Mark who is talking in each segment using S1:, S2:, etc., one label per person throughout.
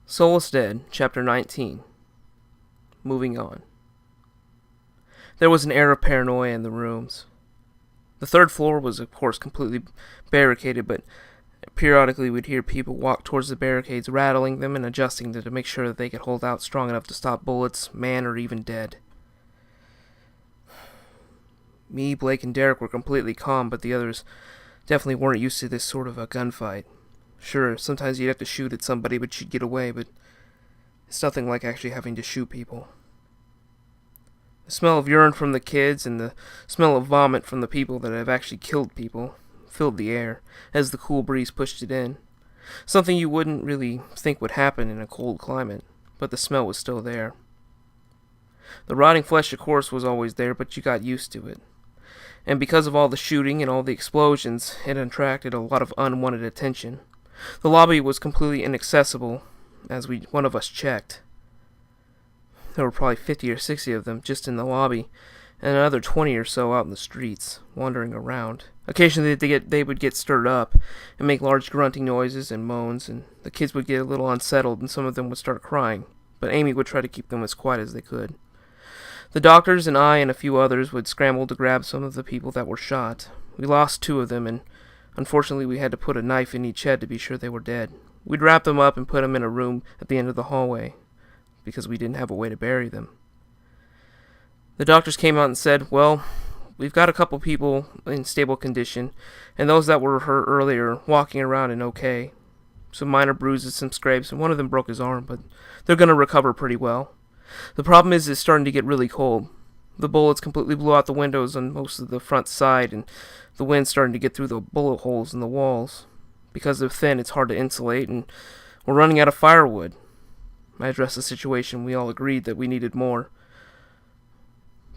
S1: Soulless Dead, Chapter 19. Moving on. There was an air of paranoia in the rooms. The third floor was, of course, completely barricaded, but periodically we'd hear people walk towards the barricades, rattling them and adjusting them to make sure that they could hold out strong enough to stop bullets, man or even dead. Me, Blake, and Derek were completely calm, but the others definitely weren't used to this sort of a gunfight. Sure, sometimes you'd have to shoot at somebody, but you'd get away, but it's nothing like actually having to shoot people. The smell of urine from the kids and the smell of vomit from the people that have actually killed people filled the air as the cool breeze pushed it in. Something you wouldn't really think would happen in a cold climate, but the smell was still there. The rotting flesh, of course, was always there, but you got used to it. And because of all the shooting and all the explosions, it attracted a lot of unwanted attention. The lobby was completely inaccessible as one of us checked. There were probably 50 or 60 of them just in the lobby, and another 20 or so out in the streets, wandering around. Occasionally they would get stirred up and make large grunting noises and moans, and the kids would get a little unsettled and some of them would start crying, but Amy would try to keep them as quiet as they could. The doctors and I and a few others would scramble to grab some of the people that were shot. We lost 2 of them, and unfortunately we had to put a knife in each head to be sure they were dead. We'd wrap them up and put them in a room at the end of the hallway, because we didn't have a way to bury them. The doctors came out and said, well, we've got a couple people in stable condition, and those that were hurt earlier walking around and okay. Some minor bruises, some scrapes, and one of them broke his arm, but they're going to recover pretty well. The problem is it's starting to get really cold. The bullets completely blew out the windows on most of the front side, and the wind's starting to get through the bullet holes in the walls. Because they're thin, it's hard to insulate, and we're running out of firewood. I addressed the situation. We all agreed that we needed more.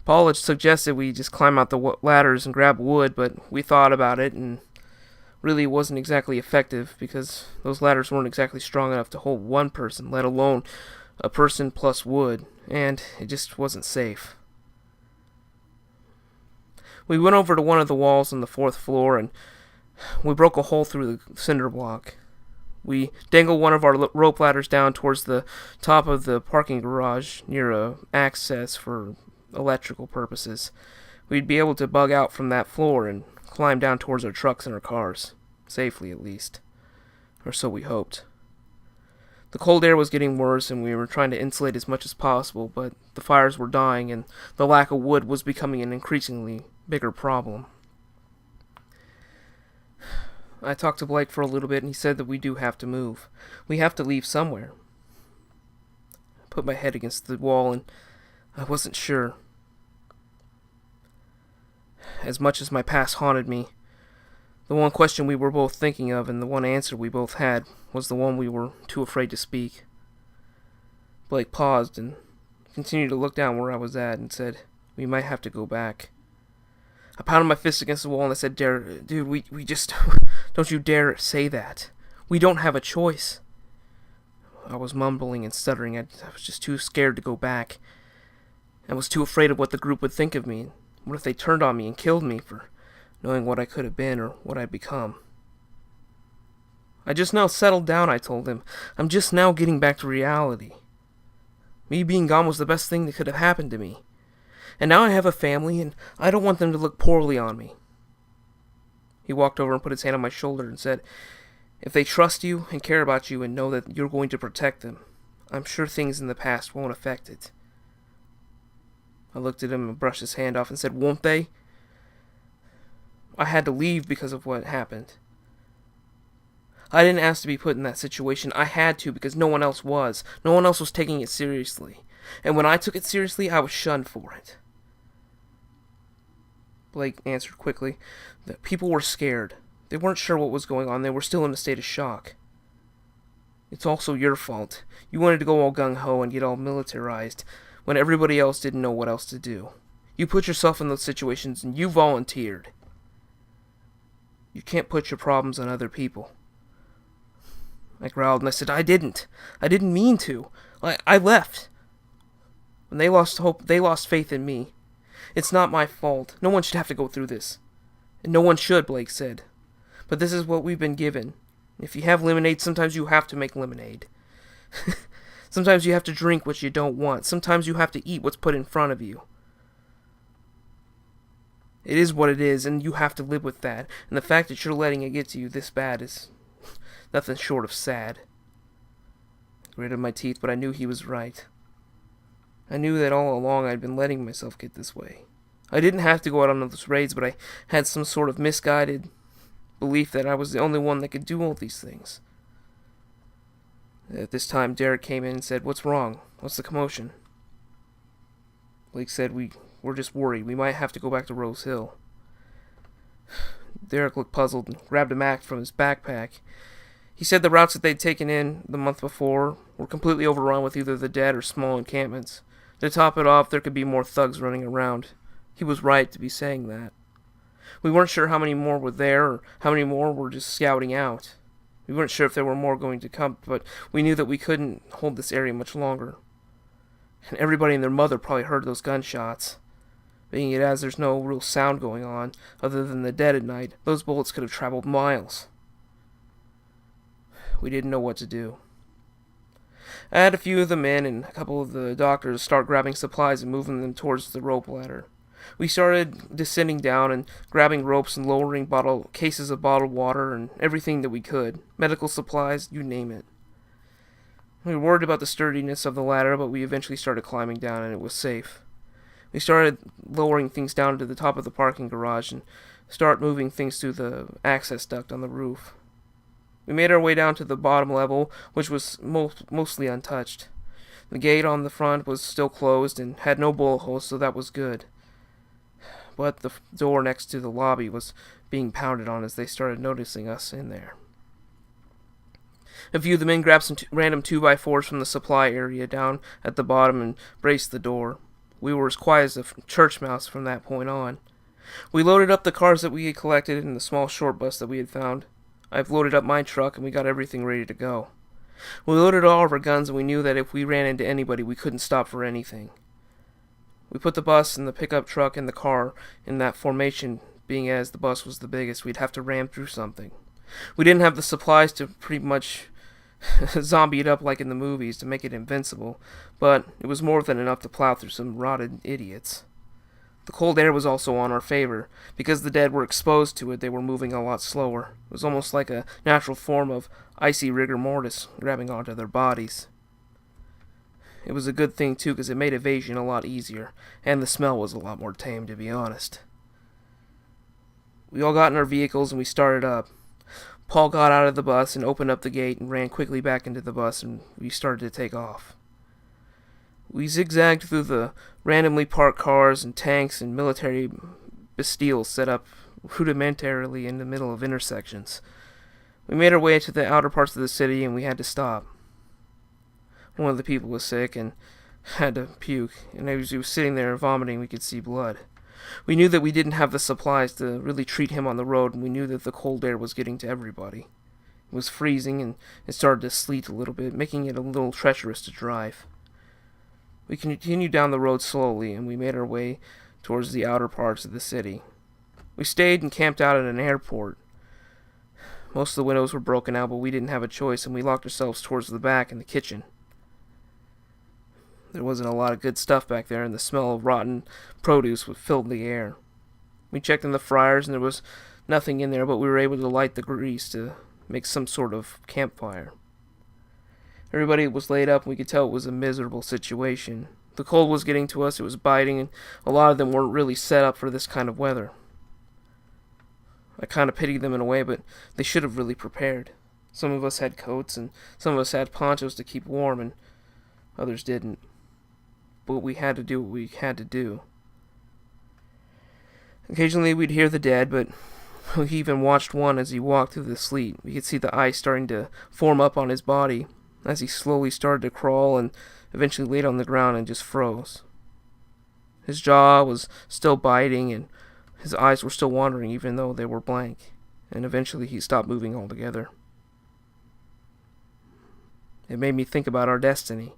S1: Paul had suggested we just climb out the ladders and grab wood, but we thought about it, and really it wasn't exactly effective because those ladders weren't exactly strong enough to hold one person, let alone a person plus wood, and it just wasn't safe. We went over to one of the walls on the 4th floor, and we broke a hole through the cinder block. We dangled one of our rope ladders down towards the top of the parking garage near a access for electrical purposes. We'd be able to bug out from that floor and climb down towards our trucks and our cars, safely at least. Or so we hoped. The cold air was getting worse, and we were trying to insulate as much as possible, but the fires were dying, and the lack of wood was becoming an increasingly bigger problem. I talked to Blake for a little bit, and he said that we do have to move. We have to leave somewhere. I put my head against the wall, and I wasn't sure. As much as my past haunted me, the one question we were both thinking of and the one answer we both had was the one we were too afraid to speak. Blake paused and continued to look down where I was at and said, we might have to go back. I pounded my fist against the wall and I said, dude, we just, don't you dare say that. We don't have a choice. I was mumbling and stuttering. I was just too scared to go back. I was too afraid of what the group would think of me. What if they turned on me and killed me for knowing what I could have been or what I'd become? I just now settled down, I told him. I'm just now getting back to reality. Me being gone was the best thing that could have happened to me. And now I have a family, and I don't want them to look poorly on me. He walked over and put his hand on my shoulder and said, if they trust you and care about you and know that you're going to protect them, I'm sure things in the past won't affect it. I looked at him and brushed his hand off and said, won't they? I had to leave because of what happened. I didn't ask to be put in that situation. I had to because no one else was. No one else was taking it seriously. And when I took it seriously, I was shunned for it. Blake answered quickly that people were scared. They weren't sure what was going on. They were still in a state of shock. It's also your fault. You wanted to go all gung-ho and get all militarized when everybody else didn't know what else to do. You put yourself in those situations and you volunteered. You can't put your problems on other people. I growled and I said, I didn't mean to. I left. When they lost hope, they lost faith in me. It's not my fault. No one should have to go through this. And no one should, Blake said. But this is what we've been given. If you have lemonade, sometimes you have to make lemonade. Sometimes you have to drink what you don't want. Sometimes you have to eat what's put in front of you. It is what it is, and you have to live with that. And the fact that you're letting it get to you this bad is nothing short of sad. I gritted my teeth, but I knew he was right. I knew that all along I'd been letting myself get this way. I didn't have to go out on those raids, but I had some sort of misguided belief that I was the only one that could do all these things. At this time, Derek came in and said, "What's wrong? What's the commotion?" Blake said, We're just worried. We might have to go back to Rose Hill." Derek looked puzzled and grabbed a map from his backpack. He said the routes that they'd taken in the month before were completely overrun with either the dead or small encampments. To top it off, there could be more thugs running around. He was right to be saying that. We weren't sure how many more were there or how many more were just scouting out. We weren't sure if there were more going to come, but we knew that we couldn't hold this area much longer. And everybody and their mother probably heard those gunshots. Being it as there's no real sound going on, other than the dead at night, those bullets could have traveled miles. We didn't know what to do. I had a few of the men and a couple of the doctors start grabbing supplies and moving them towards the rope ladder. We started descending down and grabbing ropes and lowering cases of bottled water and everything that we could. Medical supplies, you name it. We were worried about the sturdiness of the ladder, but we eventually started climbing down and it was safe. We started lowering things down to the top of the parking garage and start moving things through the access duct on the roof. We made our way down to the bottom level, which was mostly untouched. The gate on the front was still closed and had no bullet holes, so that was good. But the door next to the lobby was being pounded on as they started noticing us in there. A few of the men grabbed some random 2x4s from the supply area down at the bottom and braced the door. We were as quiet as a church mouse from that point on. We loaded up the cars that we had collected in the small short bus that we had found. I've loaded up my truck and we got everything ready to go. We loaded all of our guns and we knew that if we ran into anybody we couldn't stop for anything. We put the bus and the pickup truck and the car in that formation, being as the bus was the biggest, we'd have to ram through something. We didn't have the supplies to pretty much zombie it up like in the movies to make it invincible, but it was more than enough to plow through some rotted idiots. The cold air was also on our favor. Because the dead were exposed to it, they were moving a lot slower. It was almost like a natural form of icy rigor mortis grabbing onto their bodies. It was a good thing too, because it made evasion a lot easier, and the smell was a lot more tame, to be honest. We all got in our vehicles and we started up. Paul got out of the bus and opened up the gate and ran quickly back into the bus, and we started to take off. We zigzagged through the randomly parked cars and tanks and military bastilles set up rudimentarily in the middle of intersections. We made our way to the outer parts of the city and we had to stop. One of the people was sick and had to puke, and as he was sitting there vomiting we could see blood. We knew that we didn't have the supplies to really treat him on the road, and we knew that the cold air was getting to everybody. It was freezing, and it started to sleet a little bit, making it a little treacherous to drive. We continued down the road slowly, and we made our way towards the outer parts of the city. We stayed and camped out at an airport. Most of the windows were broken out, but we didn't have a choice, and we locked ourselves towards the back and the kitchen. There wasn't a lot of good stuff back there, and the smell of rotten produce filled the air. We checked in the fryers, and there was nothing in there, but we were able to light the grease to make some sort of campfire. Everybody was laid up, and we could tell it was a miserable situation. The cold was getting to us, it was biting, and a lot of them weren't really set up for this kind of weather. I kind of pitied them in a way, but they should have really prepared. Some of us had coats, and some of us had ponchos to keep warm, and others didn't. But we had to do what we had to do. Occasionally we'd hear the dead, but we even watched one as he walked through the sleet. We could see the ice starting to form up on his body as he slowly started to crawl and eventually laid on the ground and just froze. His jaw was still biting and his eyes were still wandering even though they were blank, and eventually he stopped moving altogether. It made me think about our destiny.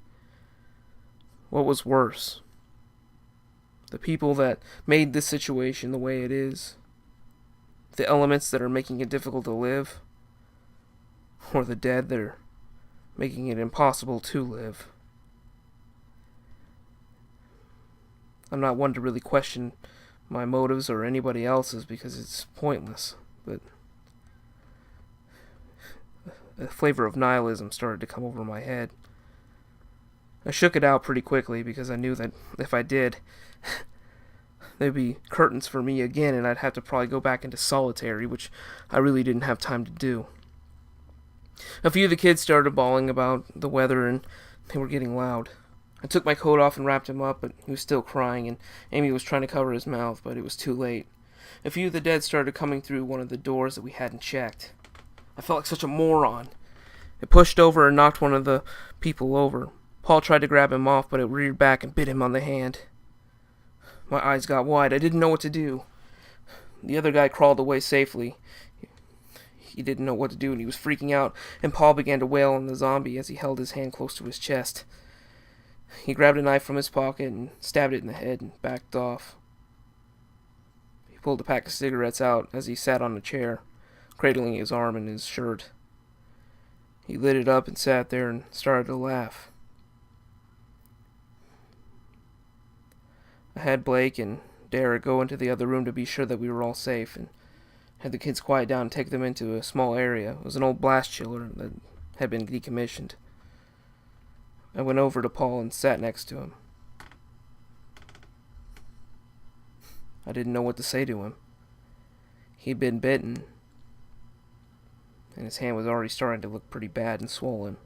S1: What was worse? The people that made this situation the way it is? The elements that are making it difficult to live? Or the dead that are making it impossible to live. I'm not one to really question my motives or anybody else's because it's pointless, but a flavor of nihilism started to come over my head. I shook it out pretty quickly because I knew that if I did, there'd be curtains for me again and I'd have to probably go back into solitary, which I really didn't have time to do. A few of the kids started bawling about the weather and they were getting loud. I took my coat off and wrapped him up, but he was still crying, and Amy was trying to cover his mouth, but it was too late. A few of the dead started coming through one of the doors that we hadn't checked. I felt like such a moron. It pushed over and knocked one of the people over. Paul tried to grab him off, but it reared back and bit him on the hand. My eyes got wide. I didn't know what to do. The other guy crawled away safely. He didn't know what to do, and he was freaking out, and Paul began to wail on the zombie as he held his hand close to his chest. He grabbed a knife from his pocket and stabbed it in the head and backed off. He pulled a pack of cigarettes out as he sat on a chair, cradling his arm in his shirt. He lit it up and sat there and started to laugh. I had Blake and Derek go into the other room to be sure that we were all safe, and had the kids quiet down and take them into a small area. It was an old blast chiller that had been decommissioned. I went over to Paul and sat next to him. I didn't know what to say to him. He'd been bitten, and his hand was already starting to look pretty bad and swollen.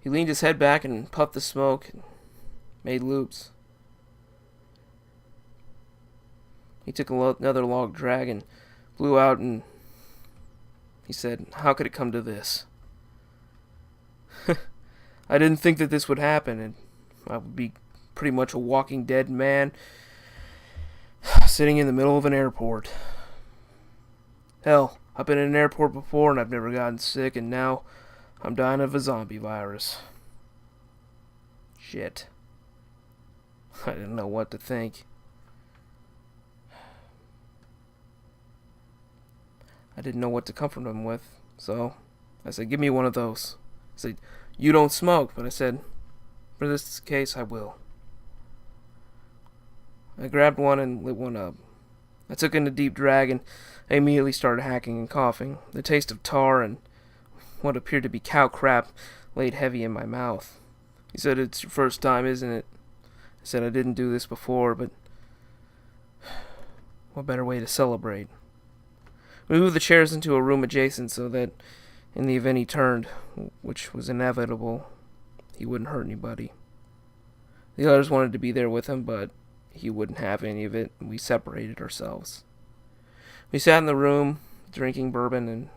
S1: He leaned his head back and puffed the smoke and made loops. He took another long drag and blew out, and he said, "How could it come to this?" I didn't think that this would happen, and I would be pretty much a walking dead man sitting in the middle of an airport. Hell, I've been in an airport before and I've never gotten sick, and now I'm dying of a zombie virus. Shit. I didn't know what to think. I didn't know what to comfort him with, so I said, "Give me one of those." He said, "You don't smoke," but I said, "For this case, I will." I grabbed one and lit one up. I took in a deep drag and I immediately started hacking and coughing. The taste of tar and what appeared to be cow crap laid heavy in my mouth. He said, "It's your first time, isn't it?" I said, "I didn't do this before, but what better way to celebrate?" We moved the chairs into a room adjacent so that in the event he turned, which was inevitable, he wouldn't hurt anybody. The others wanted to be there with him, but he wouldn't have any of it, and we separated ourselves. We sat in the room, drinking bourbon, and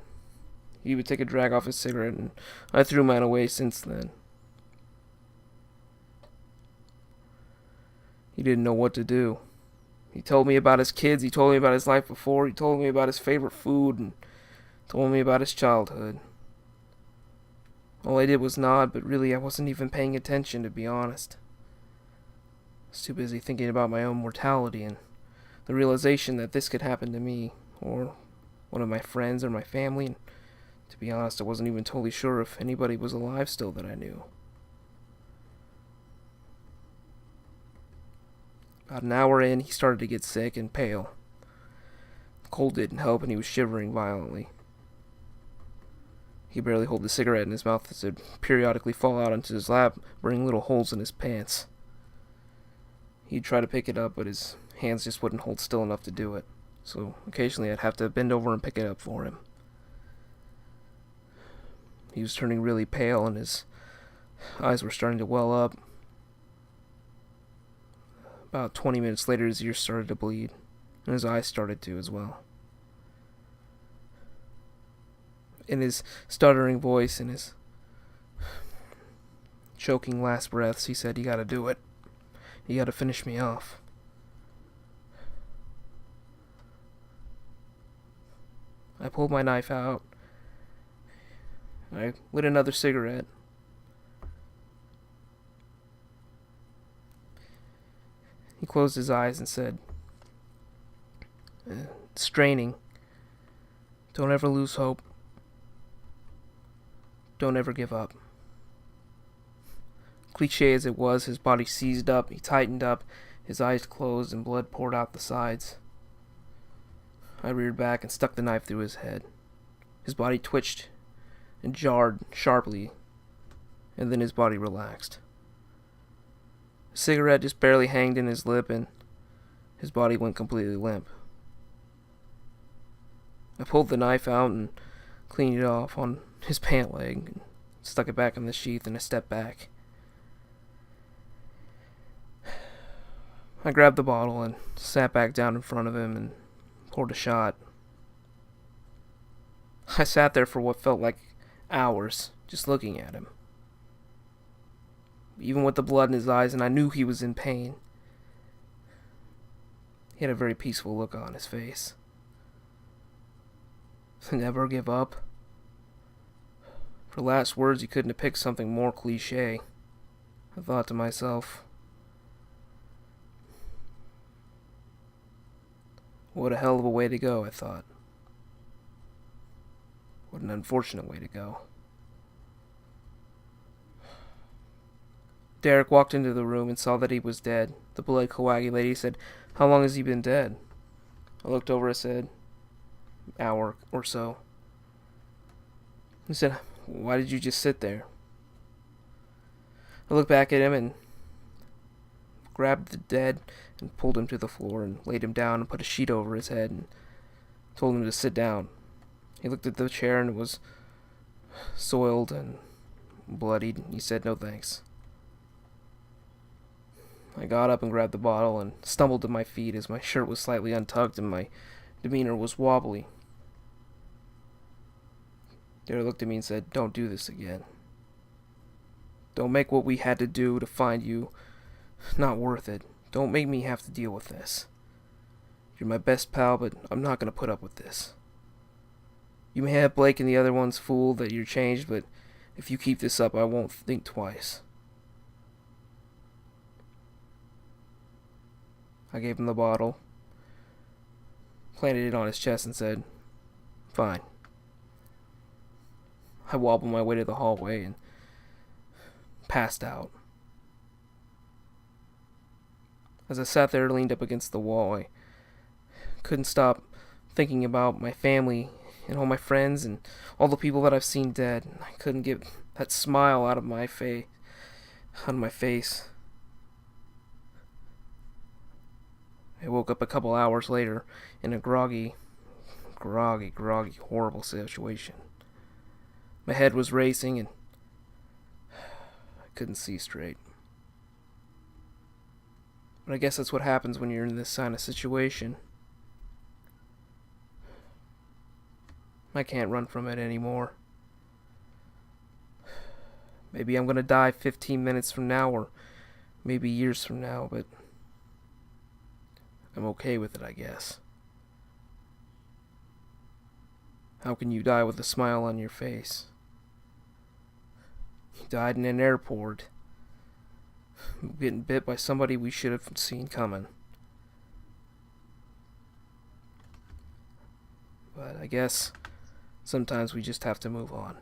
S1: he would take a drag off his cigarette, and I threw mine away since then. He didn't know what to do. He told me about his kids, he told me about his life before, he told me about his favorite food, and told me about his childhood. All I did was nod, but really I wasn't even paying attention, to be honest. I was too busy thinking about my own mortality and the realization that this could happen to me, or one of my friends or my family, and to be honest, I wasn't even totally sure if anybody was alive still that I knew. About an hour in, he started to get sick and pale. The cold didn't help, and he was shivering violently. He could barely hold the cigarette in his mouth as it would periodically fall out onto his lap, burning little holes in his pants. He'd try to pick it up, but his hands just wouldn't hold still enough to do it, so occasionally I'd have to bend over and pick it up for him. He was turning really pale, and his eyes were starting to well up. About 20 minutes later, his ears started to bleed, and his eyes started to as well. In his stuttering voice and his choking last breaths, he said, "You gotta do it. You gotta finish me off." I pulled my knife out. I lit another cigarette. He closed his eyes and said, "Straining. Don't ever lose hope. Don't ever give up. Cliche as it was, his body seized up, he tightened up, his eyes closed, and blood poured out the sides. I reared back and stuck the knife through his head. His body twitched and jarred sharply, and then his body relaxed. A cigarette just barely hanged in his lip, and his body went completely limp. I pulled the knife out and cleaned it off on his pant leg, and stuck it back in the sheath, and I stepped back. I grabbed the bottle and sat back down in front of him and poured a shot. I sat there for what felt like hours, just looking at him. Even with the blood in his eyes, and I knew he was in pain. He had a very peaceful look on his face. Never give up. For last words, he couldn't have picked something more cliche. I thought to myself, what a hell of a way to go, I thought. What an unfortunate way to go. Derek walked into the room and saw that he was dead. The blood coagulated. He said, "How long has he been dead?" I looked over and said, "Hour or so." He said, "Why did you just sit there?" I looked back at him and grabbed the dead and pulled him to the floor and laid him down and put a sheet over his head and told him to sit down. He looked at the chair and it was soiled and bloodied. He said, "No thanks." I got up and grabbed the bottle and stumbled to my feet as my shirt was slightly untucked and my demeanor was wobbly. Derek looked at me and said, "Don't do this again. Don't make what we had to do to find you not worth it. Don't make me have to deal with this. You're my best pal, but I'm not going to put up with this. You may have Blake and the other ones fooled that you're changed, but if you keep this up, I won't think twice." I gave him the bottle, planted it on his chest, and said, "Fine." I wobbled my way to the hallway and passed out. As I sat there leaned up against the wall, I couldn't stop thinking about my family and all my friends and all the people that I've seen dead. I couldn't get that smile out of my face. I woke up a couple hours later in a groggy, horrible situation. My head was racing and I couldn't see straight. But I guess that's what happens when you're in this kind of situation. I can't run from it anymore. Maybe I'm gonna die 15 minutes from now or maybe years from now, but I'm okay with it, I guess. How can you die with a smile on your face? You died in an airport, getting bit by somebody we should have seen coming. But I guess sometimes we just have to move on.